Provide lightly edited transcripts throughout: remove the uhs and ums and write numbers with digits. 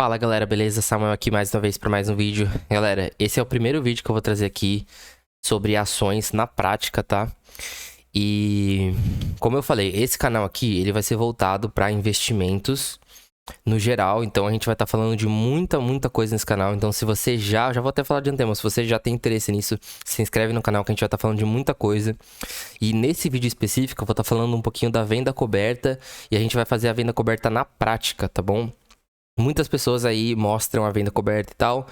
Fala galera, beleza? Samuel aqui mais uma vez para mais um vídeo. Galera, esse é o primeiro vídeo que eu vou trazer aqui sobre ações na prática, tá? E como eu falei, esse canal aqui, ele vai ser voltado para investimentos no geral, então a gente vai estar falando de muita coisa nesse canal. Então se você já vou até falar de antemão, se você já tem interesse nisso, se inscreve no canal que a gente vai estar falando de muita coisa. E nesse vídeo específico eu vou estar falando um pouquinho da venda coberta e a gente vai fazer a venda coberta na prática, tá bom? Muitas pessoas aí mostram a venda coberta e tal,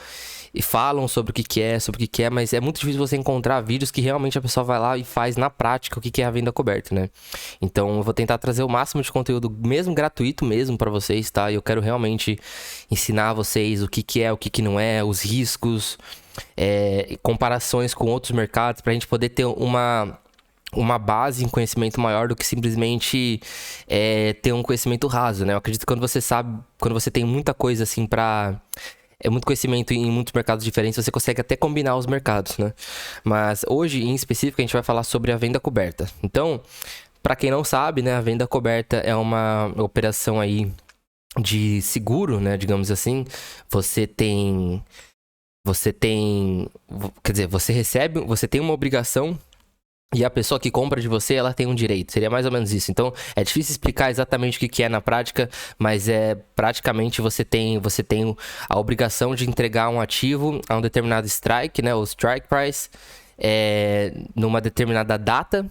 e falam sobre o que é, mas é muito difícil você encontrar vídeos que realmente a pessoa vai lá e faz na prática o que é a venda coberta, né? Então eu vou tentar trazer o máximo de conteúdo, mesmo gratuito mesmo pra vocês, tá? Eu quero realmente ensinar vocês o que é, o que não é, os riscos, comparações com outros mercados, pra gente poder ter uma base em conhecimento maior do que simplesmente ter um conhecimento raso, né? Eu acredito que quando você sabe, quando você tem muita coisa assim muito conhecimento em muitos mercados diferentes, você consegue até combinar os mercados, né? Mas hoje, em específico, a gente vai falar sobre a venda coberta. Então, para quem não sabe, né, a venda coberta é uma operação aí de seguro, né, digamos assim. Você tem, quer dizer, você tem uma obrigação. E a pessoa que compra de você, ela tem um direito. Seria mais ou menos isso. Então, é difícil explicar exatamente o que é na prática, mas praticamente você tem a obrigação de entregar um ativo a um determinado strike, né? O strike price, numa determinada data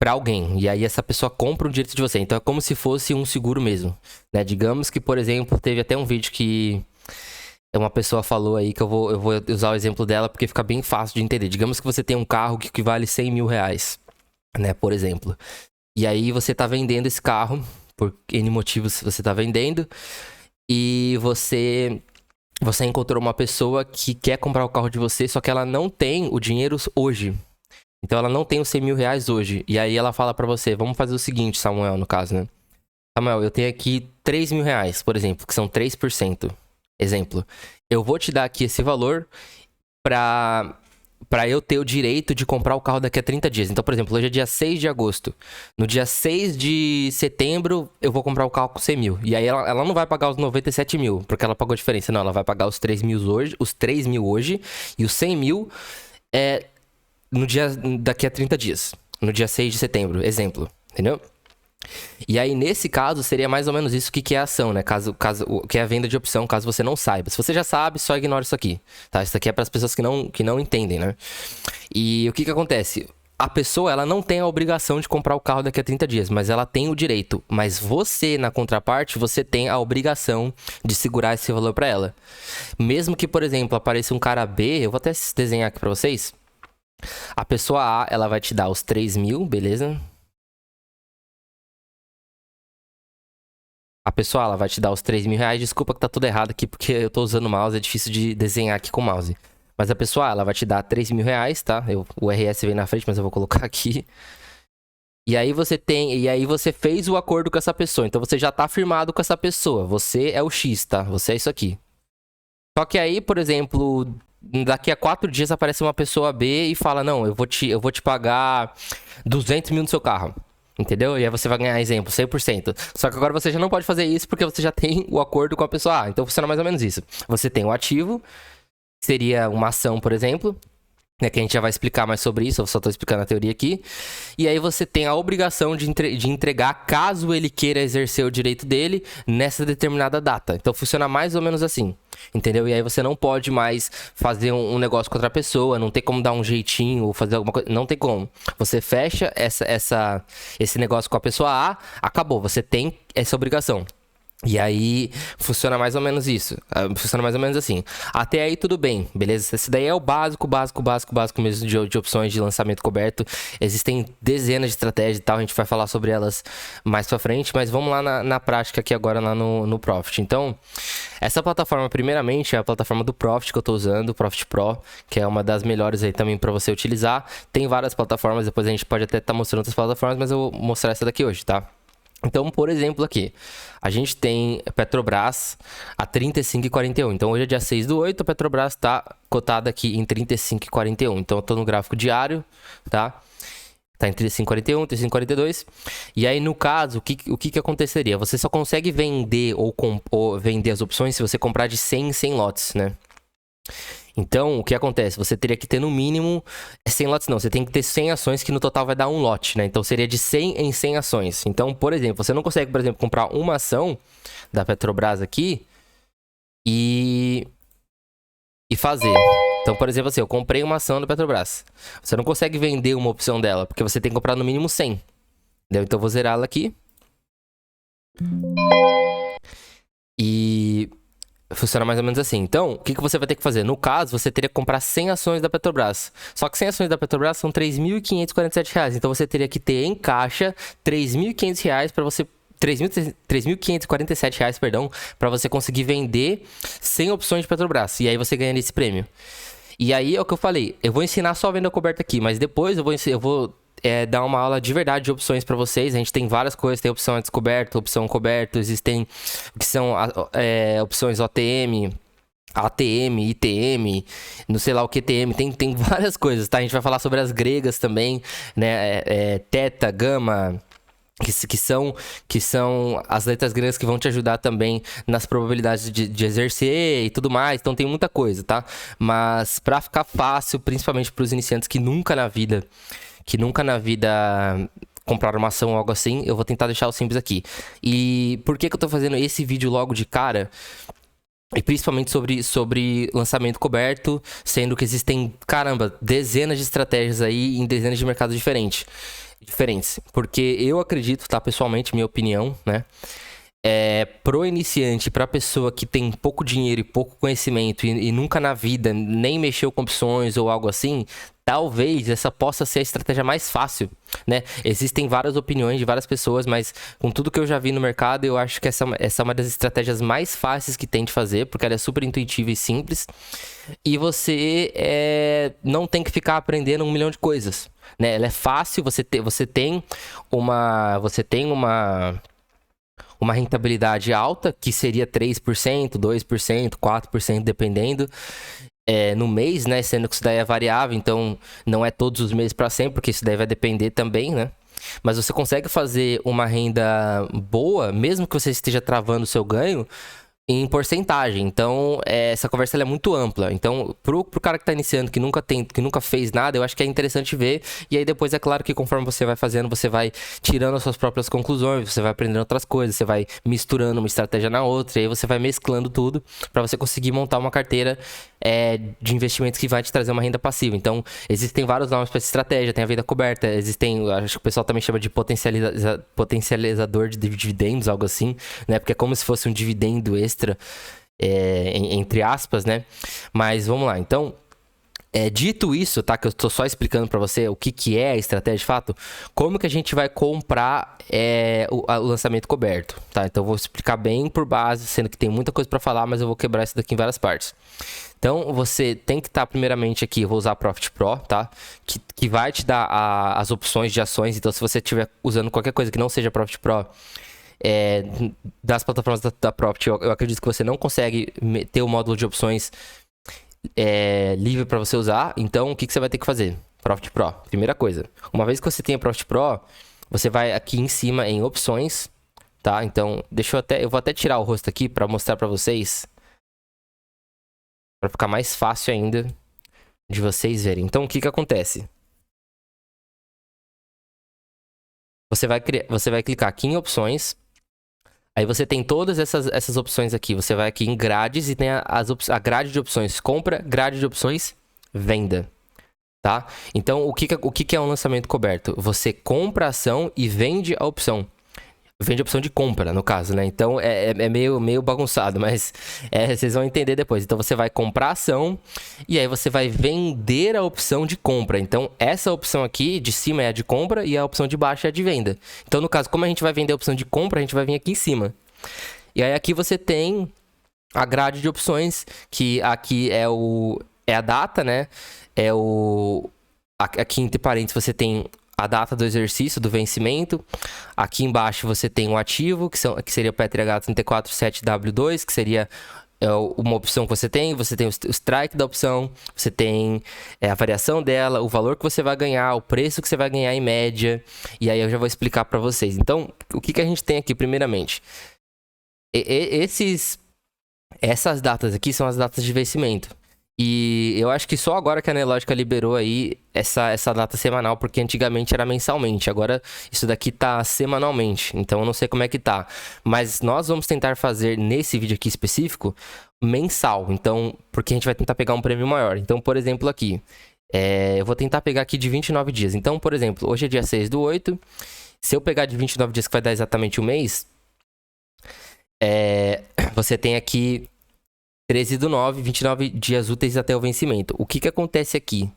para alguém. E aí essa pessoa compra um direito de você. Então, é como se fosse um seguro mesmo, né? Digamos que, por exemplo, teve até um vídeo que uma pessoa falou aí que eu vou usar o exemplo dela porque fica bem fácil de entender. Digamos que você tem um carro que vale 100 mil reais, né, por exemplo. E aí você tá vendendo esse carro, por N motivos você tá vendendo, e você encontrou uma pessoa que quer comprar o carro de você, só que ela não tem o dinheiro hoje. Então ela não tem os 100 mil reais hoje. E aí ela fala pra você, vamos fazer o seguinte, Samuel, no caso, né? Samuel, eu tenho aqui 3 mil reais, por exemplo, que são 3%. Exemplo, eu vou te dar aqui esse valor pra eu ter o direito de comprar o carro daqui a 30 dias. Então, por exemplo, hoje é dia 6 de agosto. No dia 6 de setembro, eu vou comprar o carro com 100 mil. E aí ela não vai pagar os 97 mil, porque ela pagou a diferença. Não, ela vai pagar os 3 mil hoje e os 100 mil daqui a 30 dias. No dia 6 de setembro, exemplo. Entendeu? E aí, nesse caso, seria mais ou menos isso que é a ação, né? O que é a venda de opção, caso você não saiba. Se você já sabe, só ignora isso aqui, tá? Isso aqui é para as pessoas que não entendem, né? E o que acontece? A pessoa, ela não tem a obrigação de comprar o carro daqui a 30 dias, mas ela tem o direito. Mas você, na contraparte, você tem a obrigação de segurar esse valor para ela. Mesmo que, por exemplo, apareça um cara B, eu vou até desenhar aqui para vocês. A pessoa A, ela vai te dar os 3 mil, beleza? A pessoa, ela vai te dar os 3 mil reais. Desculpa que tá tudo errado aqui, porque eu tô usando o mouse, é difícil de desenhar aqui com o mouse. Mas a pessoa, ela vai te dar 3 mil reais, tá? O RS vem na frente, mas eu vou colocar aqui. E aí você fez o acordo com essa pessoa. Então você já tá firmado com essa pessoa. Você é o X, tá? Você é isso aqui. Só que aí, por exemplo, daqui a 4 dias aparece uma pessoa B e fala, não, eu vou te pagar 200 mil no seu carro. Entendeu? E aí você vai ganhar, exemplo, 100%. Só que agora você já não pode fazer isso porque você já tem o acordo com a pessoa A. Então funciona mais ou menos isso. Você tem o ativo, que seria uma ação, por exemplo, né, que a gente já vai explicar mais sobre isso, eu só tô explicando a teoria aqui. E aí você tem a obrigação de entregar, caso ele queira exercer o direito dele, nessa determinada data. Então funciona mais ou menos assim, entendeu? E aí você não pode mais fazer um negócio com outra pessoa, não tem como dar um jeitinho ou fazer alguma coisa, não tem como. Você fecha esse negócio com a pessoa A, acabou, você tem essa obrigação. E aí, funciona mais ou menos isso. Funciona mais ou menos assim. Até aí, tudo bem, beleza? Esse daí é o básico mesmo de opções de lançamento coberto. Existem dezenas de estratégias e tal, a gente vai falar sobre elas mais pra frente. Mas vamos lá na prática aqui agora, lá no Profit. Então, essa plataforma, primeiramente, é a plataforma do Profit que eu tô usando, o Profit Pro, que é uma das melhores aí também pra você utilizar. Tem várias plataformas, depois a gente pode até estar mostrando outras plataformas, mas eu vou mostrar essa daqui hoje, tá? Então, por exemplo, aqui, a gente tem Petrobras a 35,41. Então, hoje é dia 6/8, a Petrobras está cotada aqui em 35,41. Então, eu estou no gráfico diário, tá? Tá entre 5,41 e 5,42. E aí, no caso, o que aconteceria? Você só consegue vender ou vender as opções se você comprar de 100 em 100 lotes, né? Então, o que acontece? Você teria que ter no mínimo 100 lotes, não. Você tem que ter 100 ações, que no total vai dar um lote, né? Então, seria de 100 em 100 ações. Então, por exemplo, você não consegue, por exemplo, comprar uma ação da Petrobras aqui e fazer. Então, por exemplo, assim, eu comprei uma ação da Petrobras. Você não consegue vender uma opção dela, porque você tem que comprar no mínimo 100. Entendeu? Então, eu vou zerar ela aqui. E funciona mais ou menos assim. Então, o que você vai ter que fazer? No caso, você teria que comprar 100 ações da Petrobras. Só que 100 ações da Petrobras são R$ 3.547. Então, você teria que ter em caixa R$ 3.500 para você... R$ 3.547, perdão, para você conseguir vender 100 opções de Petrobras. E aí você ganha esse prêmio. E aí é o que eu falei. Eu vou ensinar só a venda coberta aqui, mas depois eu vou dar uma aula de verdade de opções para vocês. A gente tem várias coisas. Tem opção a descoberto, opção coberto. Existem o que são opções OTM, ATM, ITM, não sei lá o QTM, tem várias coisas, tá? A gente vai falar sobre as gregas também, né? Teta, gama, que são as letras gregas que vão te ajudar também nas probabilidades de exercer e tudo mais. Então tem muita coisa, tá? Mas pra ficar fácil, principalmente pros iniciantes que nunca na vida compraram uma ação ou algo assim, eu vou tentar deixar o simples aqui. E por que eu tô fazendo esse vídeo logo de cara? E principalmente sobre lançamento coberto, sendo que existem, caramba, dezenas de estratégias aí em dezenas de mercados diferentes. Porque eu acredito, tá, pessoalmente, minha opinião, né? Pro iniciante, pra pessoa que tem pouco dinheiro e pouco conhecimento e nunca na vida nem mexeu com opções ou algo assim, talvez essa possa ser a estratégia mais fácil, né? Existem várias opiniões de várias pessoas, mas com tudo que eu já vi no mercado, eu acho que essa é uma das estratégias mais fáceis que tem de fazer, porque ela é super intuitiva e simples. E você não tem que ficar aprendendo 1 milhão de coisas, né? Ela é fácil, você tem uma rentabilidade alta, que seria 3%, 2%, 4%, dependendo, no mês, né? Sendo que isso daí é variável, então não é todos os meses para sempre, porque isso daí vai depender também, né? Mas você consegue fazer uma renda boa, mesmo que você esteja travando o seu ganho, em porcentagem. Então, essa conversa ela é muito ampla. Então, pro cara que tá iniciando, que nunca fez nada, eu acho que é interessante ver. E aí depois, é claro que conforme você vai fazendo, você vai tirando as suas próprias conclusões, você vai aprendendo outras coisas, você vai misturando uma estratégia na outra, e aí você vai mesclando tudo para você conseguir montar uma carteira de investimentos que vai te trazer uma renda passiva. Então, existem vários nomes para essa estratégia. Tem a venda coberta, acho que o pessoal também chama de potencializador de dividendos, algo assim, né? Porque é como se fosse um dividendo extra, entre aspas, né? Mas vamos lá. Então, dito isso, tá? Que eu tô só explicando para você o que é a estratégia de fato, como que a gente vai comprar o lançamento coberto, tá? Então, eu vou explicar bem por base, sendo que tem muita coisa para falar, mas eu vou quebrar isso daqui em várias partes. Então, você tem que estar primeiramente aqui, eu vou usar Profit Pro, tá? Que vai te dar as opções de ações. Então, se você estiver usando qualquer coisa que não seja Profit Pro, das plataformas da Profit, eu acredito que você não consegue ter o módulo de opções livre para você usar. Então, o que você vai ter que fazer? Profit Pro, primeira coisa. Uma vez que você tem a Profit Pro, você vai aqui em cima em opções, tá? Então, eu vou até tirar o rosto aqui para mostrar para vocês, para ficar mais fácil ainda de vocês verem. Então, o que acontece? Você vai clicar aqui em opções. Aí você tem todas essas opções aqui. Você vai aqui em grades e tem a grade de opções compra, grade de opções venda, tá? Então, o que é um lançamento coberto? Você compra a ação e vende a opção. Vende a opção de compra, no caso, né? Então, é meio bagunçado, mas vocês vão entender depois. Então, você vai comprar a ação e aí você vai vender a opção de compra. Então, essa opção aqui de cima é a de compra e a opção de baixo é a de venda. Então, no caso, como a gente vai vender a opção de compra, a gente vai vir aqui em cima. E aí, aqui você tem a grade de opções, que aqui é a data, né? Aqui entre parênteses você tem a data do exercício, do vencimento. Aqui embaixo você tem o ativo, que seria o PTH 347W2, que seria uma opção que você tem o strike da opção, você tem a variação dela, o valor que você vai ganhar, o preço que você vai ganhar em média, e aí eu já vou explicar para vocês. Então, o que a gente tem aqui primeiramente? Essas datas aqui são as datas de vencimento. E eu acho que só agora que a Nelogica liberou aí essa data semanal, porque antigamente era mensalmente. Agora isso daqui tá semanalmente, então eu não sei como é que tá. Mas nós vamos tentar fazer nesse vídeo aqui específico mensal, então, porque a gente vai tentar pegar um prêmio maior. Então, por exemplo, aqui, eu vou tentar pegar aqui de 29 dias. Então, por exemplo, hoje é dia 6/8. Se eu pegar de 29 dias, que vai dar exatamente um mês, você tem aqui 13/9, 29 dias úteis até o vencimento. O que acontece aqui?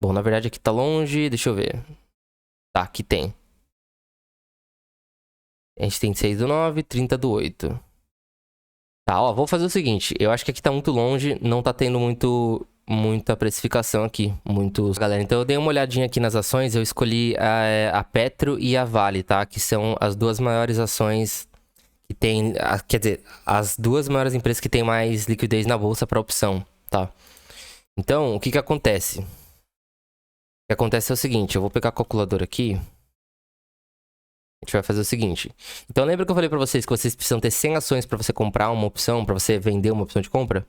Bom, na verdade aqui tá longe, deixa eu ver. Tá, aqui tem. A gente tem 6/9, 30/8. Tá, ó, vou fazer o seguinte. Eu acho que aqui tá muito longe, não tá tendo muita precificação aqui. Galera, então eu dei uma olhadinha aqui nas ações, eu escolhi a Petro e a Vale, tá? Que são as duas maiores ações que tem, quer dizer, as duas maiores empresas que tem mais liquidez na bolsa para opção, tá? Então, o que acontece? O que acontece é o seguinte, eu vou pegar a calculadora aqui. A gente vai fazer o seguinte. Então, lembra que eu falei para vocês que vocês precisam ter 100 ações para você comprar uma opção, para você vender uma opção de compra?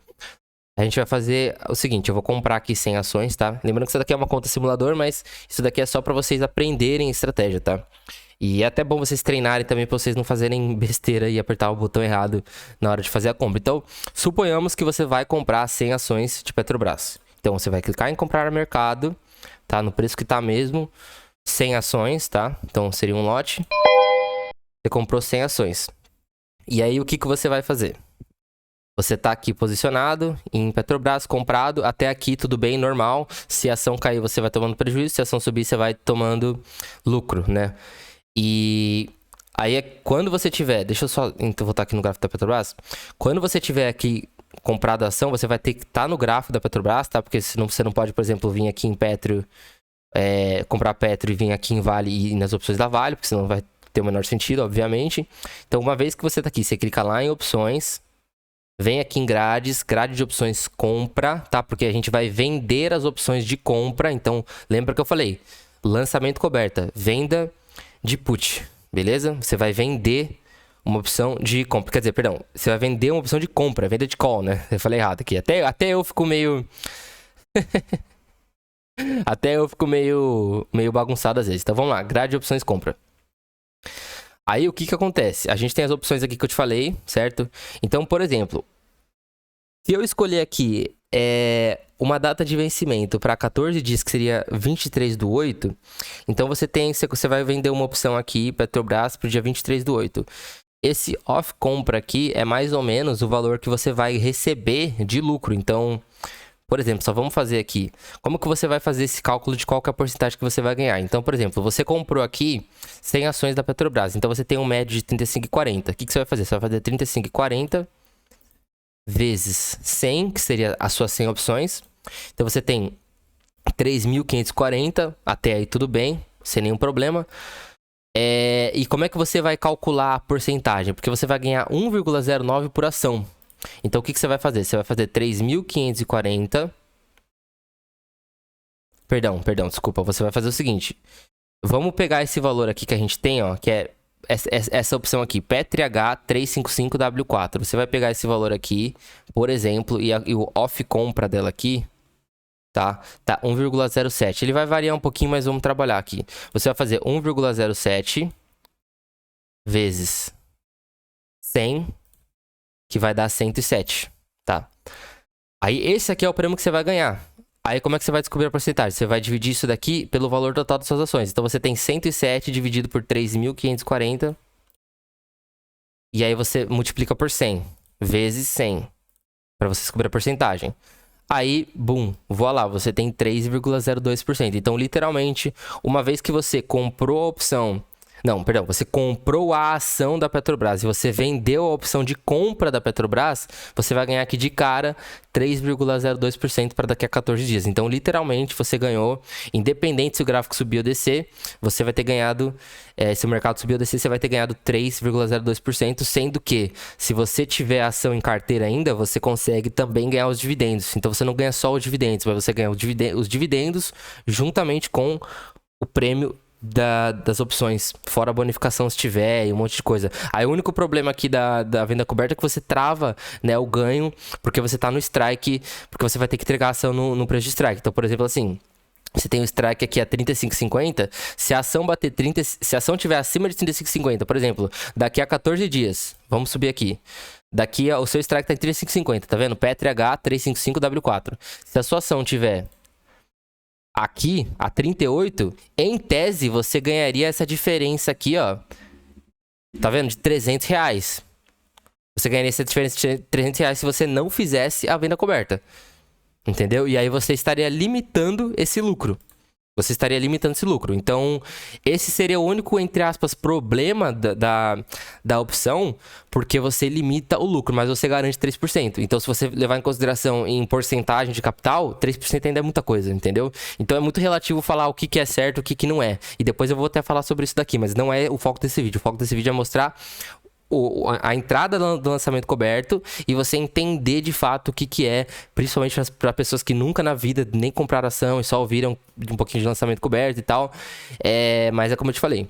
A gente vai fazer o seguinte, eu vou comprar aqui 100 ações, tá? Lembrando que isso daqui é uma conta simulador, mas isso daqui é só para vocês aprenderem estratégia, tá? E é até bom vocês treinarem também para vocês não fazerem besteira e apertar o botão errado na hora de fazer a compra. Então, suponhamos que você vai comprar 100 ações de Petrobras. Então, você vai clicar em comprar no mercado, tá? No preço que tá mesmo, 100 ações, tá? Então, seria um lote. Você comprou 100 ações. E aí, o que você vai fazer? Você tá aqui posicionado em Petrobras, comprado. Até aqui, tudo bem, normal. Se a ação cair, você vai tomando prejuízo. Se a ação subir, você vai tomando lucro, né? E aí, quando você tiver... Deixa eu só então, voltar aqui no gráfico da Petrobras. Quando você tiver aqui comprado a ação, você vai ter que estar no gráfico da Petrobras, tá? Porque senão você não pode, por exemplo, vir aqui em Petro, comprar Petro e vir aqui em Vale e nas opções da Vale, porque senão vai ter o menor sentido, obviamente. Então, uma vez que você tá aqui, você clica lá em opções, vem aqui em grades, grade de opções compra, tá? Porque a gente vai vender as opções de compra. Então, lembra que eu falei? Lançamento coberta, venda de put, beleza? Você vai vender uma opção de compra. Quer dizer, perdão, você vai vender uma opção de compra, venda de call, né? Eu falei errado aqui. Até eu fico meio... Até eu fico meio bagunçado às vezes. Então vamos lá, grade de opções compra. Aí o que acontece? A gente tem as opções aqui que eu te falei, certo? Então, por exemplo, se eu escolher aqui uma data de vencimento para 14 dias, que seria 23/8, então você vai vender uma opção aqui, Petrobras, para o dia 23/8. Esse off compra aqui é mais ou menos o valor que você vai receber de lucro. Então, por exemplo, só vamos fazer aqui. Como que você vai fazer esse cálculo de qual que é a porcentagem que você vai ganhar? Então, por exemplo, você comprou aqui 100 ações da Petrobras. Então, você tem um médio de 35,40. O que você vai fazer? Você vai fazer 35,40 vezes 100, que seria as suas 100 opções. Então, você tem 3.540. Até aí tudo bem, sem nenhum problema. E como é que você vai calcular a porcentagem? Porque você vai ganhar 1,09 por ação. Então, o que você vai fazer? Você vai fazer 3.540. Perdão, desculpa. Você vai fazer o seguinte. Vamos pegar esse valor aqui que a gente tem, ó, que é essa opção aqui, PETRH 355W4. Você vai pegar esse valor aqui, por exemplo, e o off compra dela aqui, tá 1,07. Ele vai variar um pouquinho, mas vamos trabalhar aqui. Você vai fazer 1,07 vezes 100, que vai dar 107, tá? Aí esse aqui é o prêmio que você vai ganhar. Aí como é que você vai descobrir a porcentagem? Você vai dividir isso daqui pelo valor total das suas ações. Então você tem 107 dividido por 3.540. E aí você multiplica por 100 vezes 100 para você descobrir a porcentagem. Aí, bum, voa lá, você tem 3,02%. Então, literalmente, uma vez que você comprou a opção Não, perdão, você comprou a ação da Petrobras e você vendeu a opção de compra da Petrobras, você vai ganhar aqui de cara 3,02% para daqui a 14 dias. Então, literalmente, você ganhou, independente se o gráfico subir ou descer, você vai ter ganhado, se o mercado subir ou descer, você vai ter ganhado 3,02%, sendo que, se você tiver a ação em carteira ainda, você consegue também ganhar os dividendos. Então, você não ganha só os dividendos, mas você ganha os dividendos juntamente com o prêmio das opções, fora a bonificação se tiver e um monte de coisa. Aí o único problema aqui da venda coberta é que você trava, né, o ganho, porque você tá no strike, porque você vai ter que entregar a ação no preço de strike. Então, por exemplo, assim, você tem o strike aqui a 35,50, se a ação bater 30, se a ação tiver acima de 35,50, por exemplo, daqui a 14 dias, vamos subir aqui. Daqui o seu strike tá em 35,50, tá vendo? PETRH 355W4. Se a sua ação tiver aqui, a 38, em tese, você ganharia essa diferença aqui, ó. Tá vendo? De 300 reais. Você ganharia essa diferença de 300 reais se você não fizesse a venda coberta. Entendeu? E aí você estaria limitando esse lucro. Você estaria limitando esse lucro. Então, esse seria o único, entre aspas, problema da opção, porque você limita o lucro, mas você garante 3%. Então, se você levar em consideração em porcentagem de capital, 3% ainda é muita coisa, entendeu? Então, é muito relativo falar o que é certo e o que não é. E depois eu vou até falar sobre isso daqui, mas não é o foco desse vídeo. O foco desse vídeo é mostrar a entrada do lançamento coberto e você entender de fato o que é, principalmente para pessoas que nunca na vida nem compraram ação e só ouviram um pouquinho de lançamento coberto e tal. Mas é como eu te falei,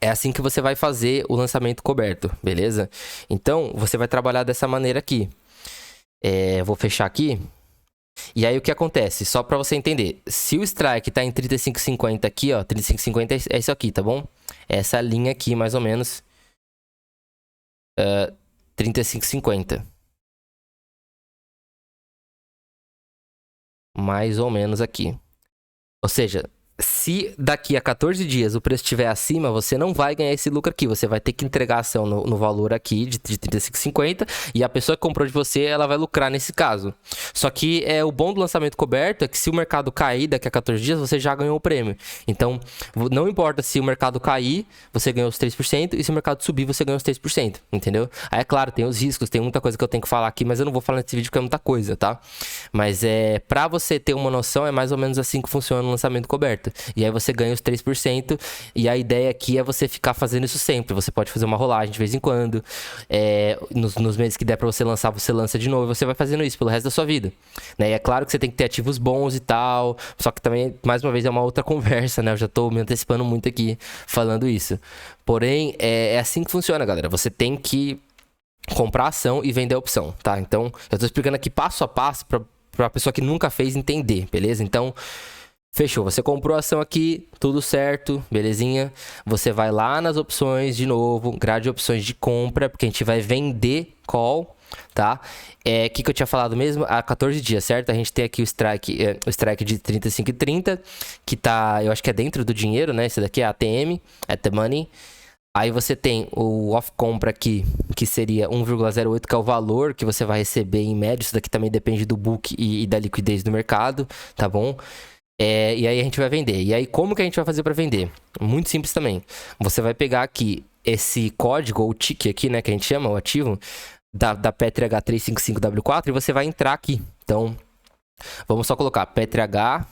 é assim que você vai fazer o lançamento coberto, beleza? Então, você vai trabalhar dessa maneira aqui. Vou fechar aqui. E aí o que acontece? Só para você entender, se o strike tá em 35,50 aqui, ó, 35,50 é isso aqui, tá bom? Essa linha aqui, mais ou menos. 35,50. Mais ou menos aqui. Ou seja, se daqui a 14 dias o preço estiver acima, você não vai ganhar esse lucro aqui. Você vai ter que entregar a ação no valor aqui de 35,50 e a pessoa que comprou de você, ela vai lucrar nesse caso. Só que o bom do lançamento coberto é que se o mercado cair daqui a 14 dias, você já ganhou o prêmio. Então, não importa se o mercado cair, você ganhou os 3%, e se o mercado subir, você ganhou os 3%, entendeu? Aí, é claro, tem os riscos, tem muita coisa que eu tenho que falar aqui, mas eu não vou falar nesse vídeo porque é muita coisa, tá? Mas pra você ter uma noção, é mais ou menos assim que funciona o lançamento coberto. E aí você ganha os 3%. E a ideia aqui é você ficar fazendo isso sempre. Você pode fazer uma rolagem de vez em quando. Nos meses que der pra você lançar, você lança de novo. E você vai fazendo isso pelo resto da sua vida, né? E é claro que você tem que ter ativos bons e tal. Só que também, mais uma vez, é uma outra conversa, né? Eu já tô me antecipando muito aqui falando isso. Porém, é assim que funciona, galera. Você tem que comprar ação e vender a opção, tá? Então, eu tô explicando aqui passo a passo pra pessoa que nunca fez entender, beleza? Então, fechou, você comprou a ação aqui, tudo certo, belezinha. Você vai lá nas opções de novo, grade de opções de compra, porque a gente vai vender call, tá? O que eu tinha falado mesmo? Há 14 dias, certo? A gente tem aqui o strike de 35,30, que tá, eu acho que é dentro do dinheiro, né? Esse daqui é ATM, at the money. Aí você tem o off compra aqui, que seria 1,08, que é o valor que você vai receber em média. Isso daqui também depende do book e da liquidez do mercado, tá bom? E aí a gente vai vender. E aí como que a gente vai fazer para vender? Muito simples também. Você vai pegar aqui esse código, ou tick aqui, né, que a gente chama, o ativo, da PETRH 355W4, e você vai entrar aqui. Então, vamos só colocar PETRH.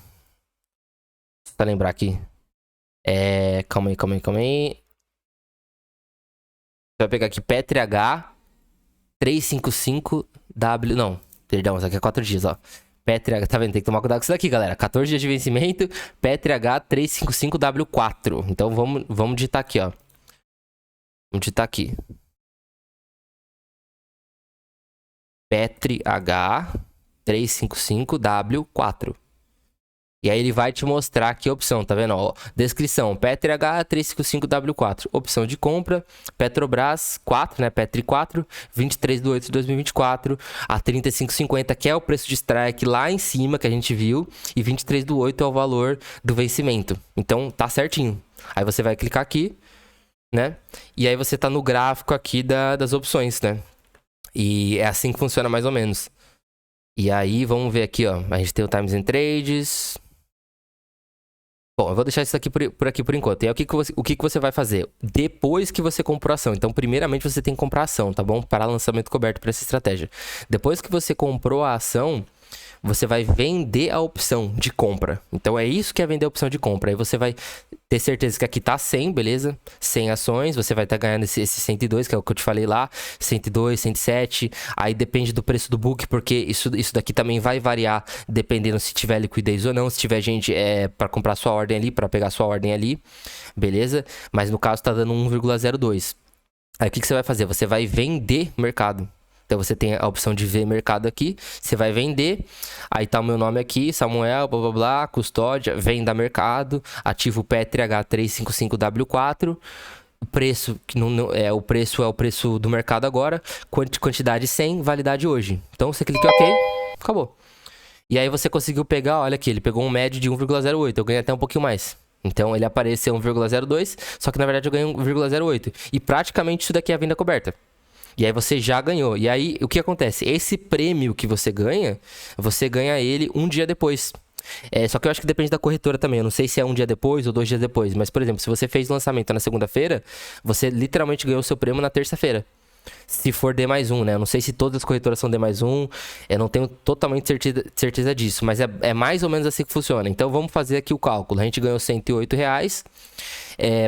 Pra lembrar aqui. Calma aí. Você vai pegar aqui PETRH 355W. Não, perdão, isso aqui é 4 dias, ó. PETRH, tá vendo? Tem que tomar cuidado com isso daqui, galera. 14 dias de vencimento, PETRH 355W4. Então vamos digitar aqui, ó. Vamos digitar aqui. PETRH 355W4. E aí ele vai te mostrar aqui a opção, tá vendo? Ó, descrição, PETRH 355W4, opção de compra, Petrobras 4, né? Petri 4, 23/8/2024, a 35,50, que é o preço de strike lá em cima que a gente viu, e 23/8 é o valor do vencimento. Então tá certinho. Aí você vai clicar aqui, né? E aí você tá no gráfico aqui das opções, né? E é assim que funciona mais ou menos. E aí, vamos ver aqui, ó. A gente tem o Times and Trades. Bom, eu vou deixar isso aqui por aqui por enquanto. E aí, o que que você vai fazer? Depois que você comprou a ação. Então, primeiramente, você tem que comprar a ação, tá bom? Para lançamento coberto para essa estratégia. Depois que você comprou a ação, você vai vender a opção de compra. Então, é isso que é vender a opção de compra. Aí você vai ter certeza que aqui tá 100, beleza? 100 ações, você vai estar ganhando esse 102, que é o que eu te falei lá. 102, 107. Aí depende do preço do book, porque isso daqui também vai variar dependendo se tiver liquidez ou não. Se tiver gente para comprar sua ordem ali, para pegar sua ordem ali, beleza? Mas no caso tá dando 1,02. Aí o que você vai fazer? Você vai vender mercado. Então você tem a opção de ver mercado aqui, você vai vender, aí tá o meu nome aqui, Samuel, blá blá blá, custódia, venda mercado, ativo PETRH355W4, o preço, que o preço do mercado agora, quantidade 100, validade hoje. Então você clica em OK, acabou. E aí você conseguiu pegar, olha aqui, ele pegou um médio de 1,08, eu ganhei até um pouquinho mais. Então ele apareceu 1,02, só que na verdade eu ganhei 1,08. E praticamente isso daqui é a venda coberta. E aí você já ganhou. E aí, o que acontece? Esse prêmio que você ganha ele um dia depois. Só que eu acho que depende da corretora também. Eu não sei se é um dia depois ou 2 dias depois. Mas, por exemplo, se você fez o lançamento na segunda-feira, você literalmente ganhou o seu prêmio na terça-feira. Se for D+1, né? Eu não sei se todas as corretoras são D+1. Eu não tenho totalmente certeza disso. Mas é mais ou menos assim que funciona. Então, vamos fazer aqui o cálculo. A gente ganhou R$108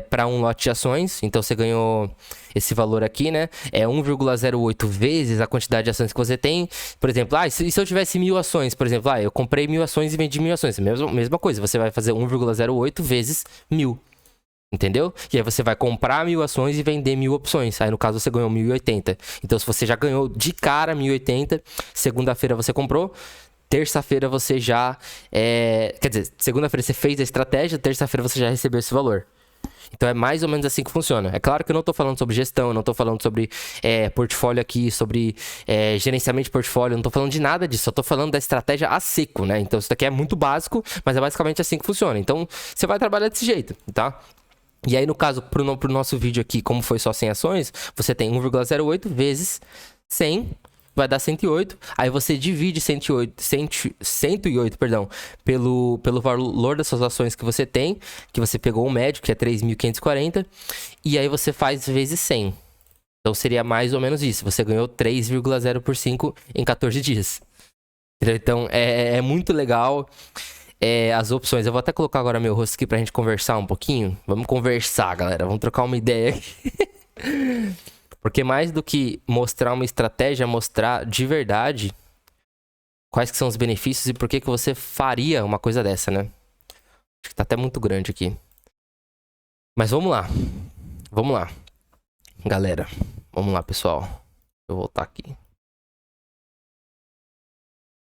para um lote de ações. Então, você ganhou esse valor aqui, né? É 1,08 vezes a quantidade de ações que você tem. Por exemplo, se eu tivesse 1.000 ações, por exemplo, eu comprei 1.000 ações e vendi 1.000 ações. Mesma coisa. Você vai fazer 1,08 vezes 1.000. Entendeu? E aí você vai comprar 1.000 ações e vender 1.000 opções. Aí no caso você ganhou 1.080. Então se você já ganhou de cara 1.080, segunda-feira você comprou, terça-feira você já... Quer dizer, segunda-feira você fez a estratégia, terça-feira você já recebeu esse valor. Então é mais ou menos assim que funciona. É claro que eu não estou falando sobre gestão, eu não estou falando sobre portfólio aqui, sobre gerenciamento de portfólio, eu não estou falando de nada disso, só estou falando da estratégia a seco, né? Então isso daqui é muito básico, mas é basicamente assim que funciona. Então você vai trabalhar desse jeito, tá? E aí, no caso, pro nosso vídeo aqui, como foi só 100 ações, você tem 1,08 vezes 100, vai dar 108. Aí você divide 108, perdão, pelo valor das suas ações que você tem, que você pegou o médio, que é 3.540, e aí você faz vezes 100. Então seria mais ou menos isso. Você ganhou 3,0 por 5 em 14 dias. Então é muito legal. As opções. Eu vou até colocar agora meu rosto aqui pra gente conversar um pouquinho. Vamos conversar, galera. Vamos trocar uma ideia aqui. Porque mais do que mostrar uma estratégia, mostrar de verdade quais que são os benefícios e por que você faria uma coisa dessa, né? Acho que tá até muito grande aqui. Mas vamos lá. Vamos lá. Galera. Vamos lá, pessoal. Deixa eu voltar aqui.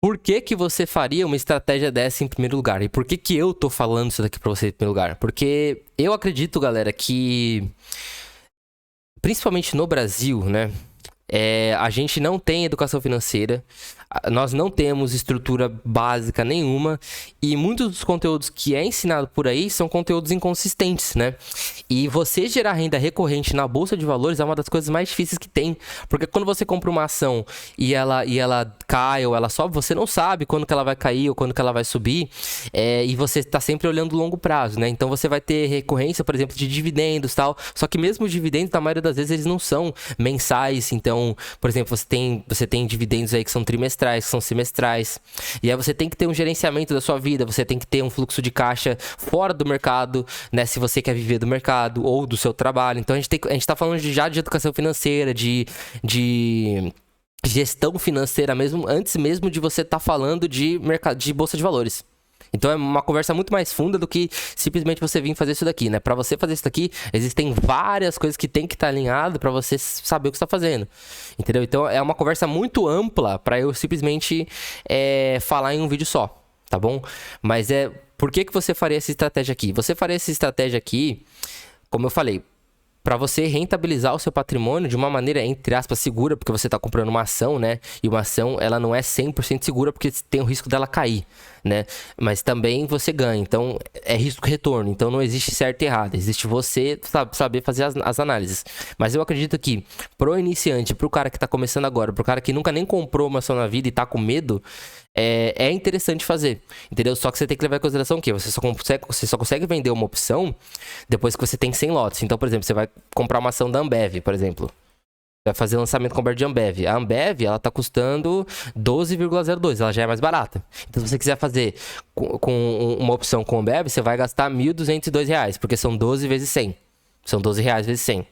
Por que você faria uma estratégia dessa em primeiro lugar? E por que eu tô falando isso daqui pra você em primeiro lugar? Porque eu acredito, galera, que... principalmente no Brasil, né? A gente não tem educação financeira, nós não temos estrutura básica nenhuma e muitos dos conteúdos que é ensinado por aí são conteúdos inconsistentes, né? E você gerar renda recorrente na bolsa de valores é uma das coisas mais difíceis que tem, porque quando você compra uma ação e ela cai ou ela sobe, você não sabe quando que ela vai cair ou quando que ela vai subir, e você está sempre olhando longo prazo, né? Então você vai ter recorrência, por exemplo, de dividendos e tal, só que mesmo os dividendos, na maioria das vezes, eles não são mensais. Então, por exemplo, você tem dividendos aí que são trimestrais, que são semestrais. E aí você tem que ter um gerenciamento da sua vida, você tem que ter um fluxo de caixa fora do mercado, né? Se você quer viver do mercado ou do seu trabalho. Então a gente tá falando já de educação financeira, de gestão financeira mesmo, antes mesmo de você estar falando de mercado, de bolsa de valores. Então é uma conversa muito mais funda do que simplesmente você vir fazer isso daqui, né? Pra você fazer isso daqui, existem várias coisas que tem que estar alinhado pra você saber o que você tá fazendo, entendeu? Então é uma conversa muito ampla pra eu simplesmente falar em um vídeo só, tá bom? Mas por que você faria essa estratégia aqui? Você faria essa estratégia aqui, como eu falei, para você rentabilizar o seu patrimônio de uma maneira, entre aspas, segura, porque você está comprando uma ação, né? E uma ação, ela não é 100% segura porque tem o risco dela cair. né? Mas também você ganha. Então, é risco-retorno. Então, não existe certo e errado. Existe você saber fazer as análises. Mas eu acredito que pro iniciante, pro cara que tá começando agora, pro cara que nunca nem comprou uma ação na vida e tá com medo, é interessante fazer, entendeu? Só que você tem que levar em consideração o quê? Você só consegue vender uma opção depois que você tem 100 lotes. Então, por exemplo, você vai comprar uma ação da Ambev, por exemplo. Vai fazer lançamento coberto de Ambev. A Ambev, ela tá custando 12,02. Ela já é mais barata. Então, se você quiser fazer com uma opção com Ambev, você vai gastar R$1.202. Porque são 12 vezes 100. São 12 reais vezes 100.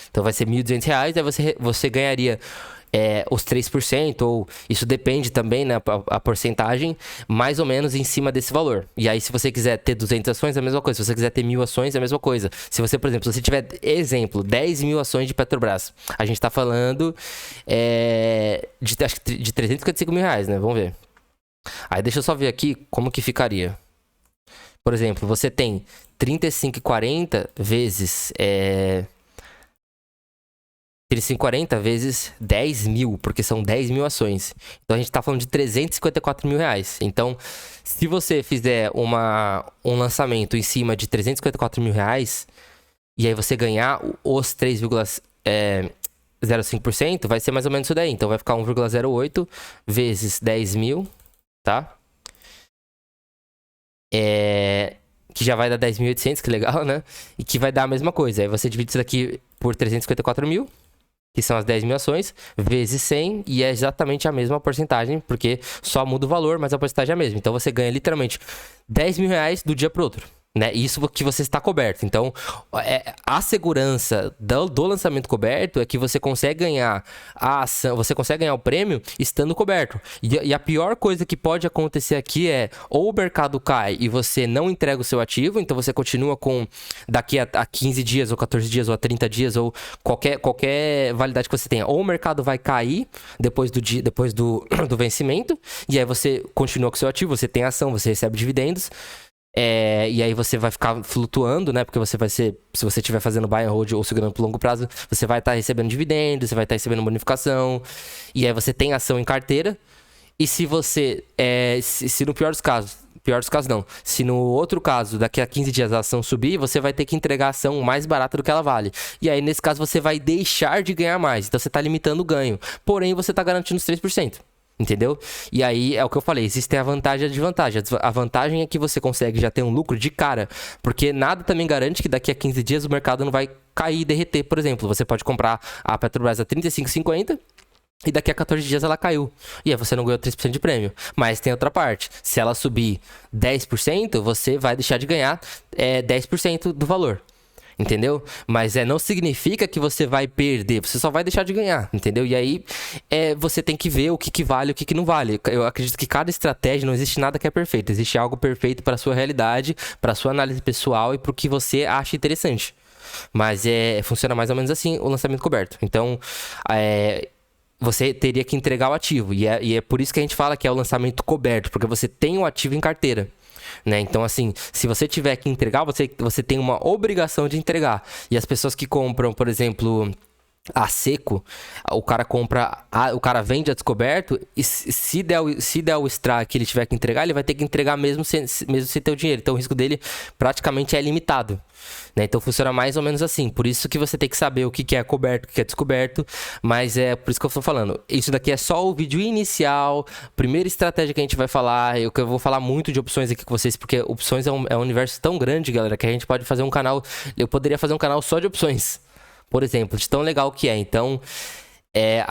Então, vai ser R$1.200. Aí você ganharia os 3%. Ou isso depende também, né? A porcentagem, mais ou menos em cima desse valor. E aí, se você quiser ter 200 ações, é a mesma coisa. Se você quiser ter 1.000 ações, é a mesma coisa. Se você, por exemplo, se você tiver, exemplo, 10.000 ações de Petrobras, a gente tá falando acho que de R$355.000, né? Vamos ver. Aí, deixa eu só ver aqui como que ficaria. Por exemplo, você tem 35,40 vezes... 35,40 vezes 10 mil, porque são 10 mil ações. Então a gente tá falando de R$354.000. Então, se você fizer um lançamento em cima de R$354.000 e aí você ganhar os 3,05%, vai ser mais ou menos isso daí. Então vai ficar 1,08 vezes 10 mil, tá? Que já vai dar 10.800, que legal, né? E que vai dar a mesma coisa. Aí você divide isso daqui por 354 mil, que são as 10 mil ações, vezes 100, e é exatamente a mesma porcentagem, porque só muda o valor, mas a porcentagem é a mesma. Então você ganha literalmente R$10.000 do dia pro outro, né? Isso que você está coberto. Então, a segurança do lançamento coberto é que você consegue ganhar a ação, você consegue ganhar o prêmio estando coberto. E a pior coisa que pode acontecer aqui é ou o mercado cai e você não entrega o seu ativo, então você continua com daqui a 15 dias, ou 14 dias, ou a 30 dias, ou qualquer validade que você tenha. Ou o mercado vai cair depois do vencimento, e aí você continua com o seu ativo, você tem ação, você recebe dividendos. E aí você vai ficar flutuando, né? Porque você vai ser, se você estiver fazendo buy and hold ou segurando por longo prazo, você vai estar recebendo dividendos, você vai estar recebendo bonificação. E aí você tem ação em carteira. E se você, se no pior dos casos não, se no outro caso, daqui a 15 dias a ação subir, você vai ter que entregar a ação mais barata do que ela vale. E aí nesse caso você vai deixar de ganhar mais. Então você está limitando o ganho. Porém você está garantindo os 3%. Entendeu? E aí é o que eu falei, existem a vantagem e a desvantagem. A vantagem é que você consegue já ter um lucro de cara, porque nada também garante que daqui a 15 dias o mercado não vai cair e derreter. Por exemplo, você pode comprar a Petrobras a 35,50 e daqui a 14 dias ela caiu. E aí você não ganhou 3% de prêmio. Mas tem outra parte, se ela subir 10%, você vai deixar de ganhar 10% do valor. Entendeu? Mas não significa que você vai perder, você só vai deixar de ganhar, entendeu? E aí você tem que ver o que vale e o que não vale. Eu acredito que cada estratégia, não existe nada que é perfeito, existe algo perfeito para a sua realidade, para a sua análise pessoal e para o que você acha interessante. Mas funciona mais ou menos assim o lançamento coberto. Então, você teria que entregar o ativo, e é por isso que a gente fala que é o lançamento coberto, porque você tem o ativo em carteira. Né? Então, assim, se você tiver que entregar, você tem uma obrigação de entregar. E as pessoas que compram, por exemplo, a seco, o cara vende a descoberto, e se der o strike que ele tiver que entregar, ele vai ter que entregar mesmo sem ter o dinheiro. Então o risco dele praticamente é limitado, né? Então funciona mais ou menos assim. Por isso que você tem que saber o que é coberto, o que é descoberto. Mas é por isso que eu estou falando. Isso daqui é só o vídeo inicial, primeira estratégia que a gente vai falar. Eu vou falar muito de opções aqui com vocês, porque opções é um universo tão grande, galera, que a gente pode fazer um canal. Eu poderia fazer um canal só de opções, por exemplo, de tão legal que é. Então,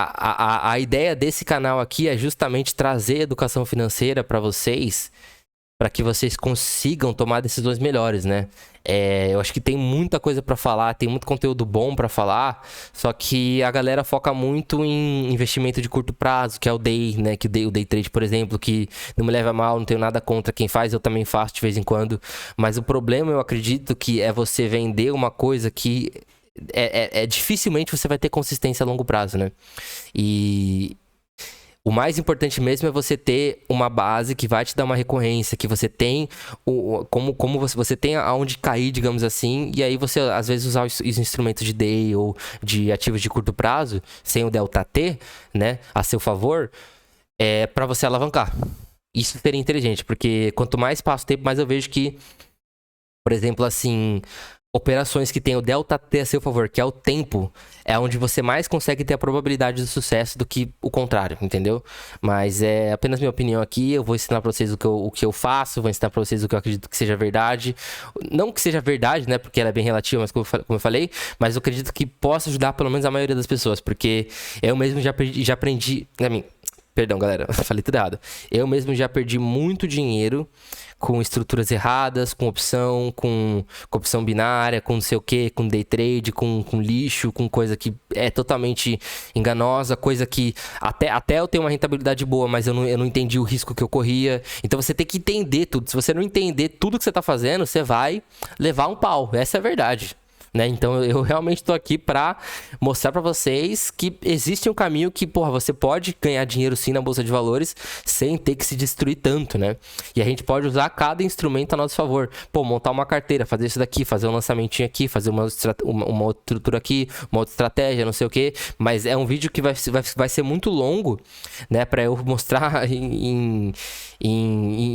a ideia desse canal aqui é justamente trazer educação financeira para vocês, para que vocês consigam tomar decisões melhores, né? Eu acho que tem muita coisa para falar, tem muito conteúdo bom para falar, só que a galera foca muito em investimento de curto prazo, que é o day, né? Que o day trade, por exemplo, que não me leva a mal, não tenho nada contra quem faz, eu também faço de vez em quando. Mas o problema, eu acredito, que é você vender uma coisa que dificilmente você vai ter consistência a longo prazo, né? E o mais importante mesmo é você ter uma base que vai te dar uma recorrência, que você tem como você tem aonde cair, digamos assim, e aí você às vezes usar os instrumentos de day ou de ativos de curto prazo, sem o delta T, né, a seu favor, para você alavancar. Isso seria inteligente, porque quanto mais passa o tempo, mais eu vejo que, por exemplo, assim, operações que tem o delta T a seu favor, que é o tempo, é onde você mais consegue ter a probabilidade de sucesso do que o contrário, entendeu? Mas é apenas minha opinião aqui, eu vou ensinar pra vocês o que eu faço, vou ensinar pra vocês o que eu acredito que seja verdade. Não que seja verdade, né, porque ela é bem relativa, mas como eu falei, mas eu acredito que possa ajudar pelo menos a maioria das pessoas, porque eu mesmo já aprendi, perdão, galera, falei tudo errado. Eu mesmo já perdi muito dinheiro com estruturas erradas, com opção binária, com não sei o que, com day trade, com lixo, com coisa que é totalmente enganosa, coisa que até eu tenho uma rentabilidade boa, mas eu não entendi o risco que eu corria. Então você tem que entender tudo. Se você não entender tudo que você tá fazendo, você vai levar um pau. Essa é a verdade. Né? Então eu realmente tô aqui pra mostrar pra vocês que existe um caminho que, porra, você pode ganhar dinheiro sim na bolsa de valores sem ter que se destruir tanto, né? E a gente pode usar cada instrumento a nosso favor. Pô, montar uma carteira, fazer isso daqui, fazer um lançamentinho aqui, fazer uma outra estrutura aqui, uma outra estratégia, não sei o que. Mas é um vídeo que vai ser muito longo, né? Pra eu mostrar em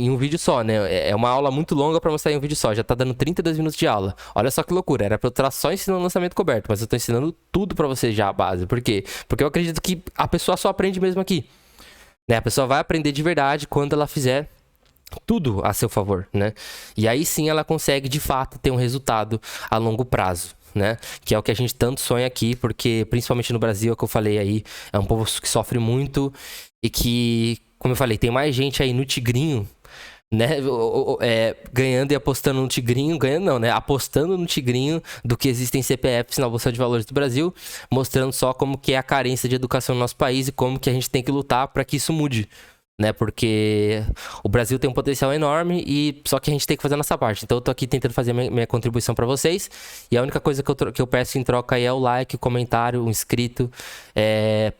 um vídeo só, né? É uma aula muito longa pra mostrar em um vídeo só. Já tá dando 32 minutos de aula. Olha só que loucura. Era pra eu estar só ensinando lançamento coberto, mas eu tô ensinando tudo pra vocês já, a base. Por quê? Porque eu acredito que a pessoa só aprende mesmo aqui. Né? A pessoa vai aprender de verdade quando ela fizer tudo a seu favor, né? E aí sim ela consegue, de fato, ter um resultado a longo prazo. Né? Que é o que a gente tanto sonha aqui, porque principalmente no Brasil, é o que eu falei aí, é um povo que sofre muito e que, como eu falei, tem mais gente aí no tigrinho, né, ganhando e apostando no tigrinho, ganhando não, né, apostando no tigrinho do que existem CPFs na Bolsa de Valores do Brasil, mostrando só como que é a carência de educação no nosso país e como que a gente tem que lutar para que isso mude. Né, porque o Brasil tem um potencial enorme e só que a gente tem que fazer a nossa parte. Então eu tô aqui tentando fazer minha contribuição para vocês e a única coisa que eu peço em troca aí é o like, o comentário, o inscrito,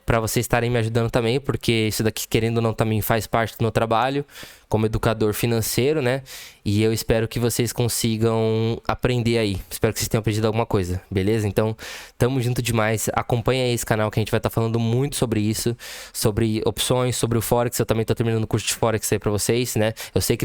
para vocês estarem me ajudando também, porque isso daqui, querendo ou não, também faz parte do meu trabalho como educador financeiro, né? E eu espero que vocês consigam aprender aí. Espero que vocês tenham aprendido alguma coisa, beleza? Então, tamo junto demais. Acompanha aí esse canal que a gente vai estar falando muito sobre isso, sobre opções, sobre o Forex. Eu também tô terminando o curso de Forex aí pra vocês, né? Eu sei que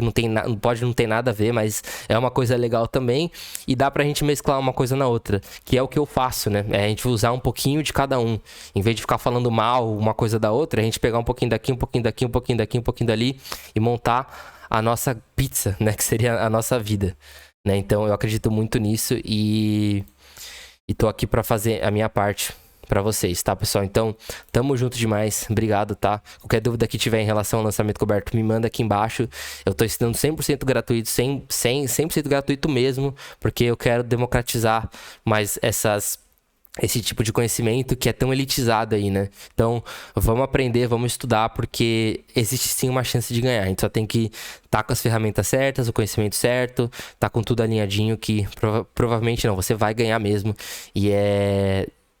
pode não ter nada a ver, mas é uma coisa legal também. E dá pra gente mesclar uma coisa na outra, que é o que eu faço, né? É a gente usar um pouquinho de cada um. Em vez de ficar falando mal uma coisa da outra, a gente pegar um pouquinho daqui, um pouquinho daqui, um pouquinho daqui, um pouquinho dali e montar a nossa pizza, né? Que seria a nossa vida, né? Então eu acredito muito nisso e tô aqui pra fazer a minha parte pra vocês, tá, pessoal? Então, tamo junto demais. Obrigado, tá? Qualquer dúvida que tiver em relação ao lançamento coberto, me manda aqui embaixo. Eu tô ensinando 100% gratuito, 100% gratuito mesmo, porque eu quero democratizar mais esse tipo de conhecimento que é tão elitizado aí, né? Então, vamos aprender, vamos estudar, porque existe sim uma chance de ganhar. A gente só tem que estar com as ferramentas certas, o conhecimento certo, tá com tudo alinhadinho que provavelmente não, você vai ganhar mesmo.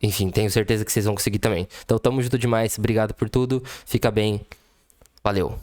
Enfim, tenho certeza que vocês vão conseguir também. Então, tamo junto demais. Obrigado por tudo. Fica bem. Valeu.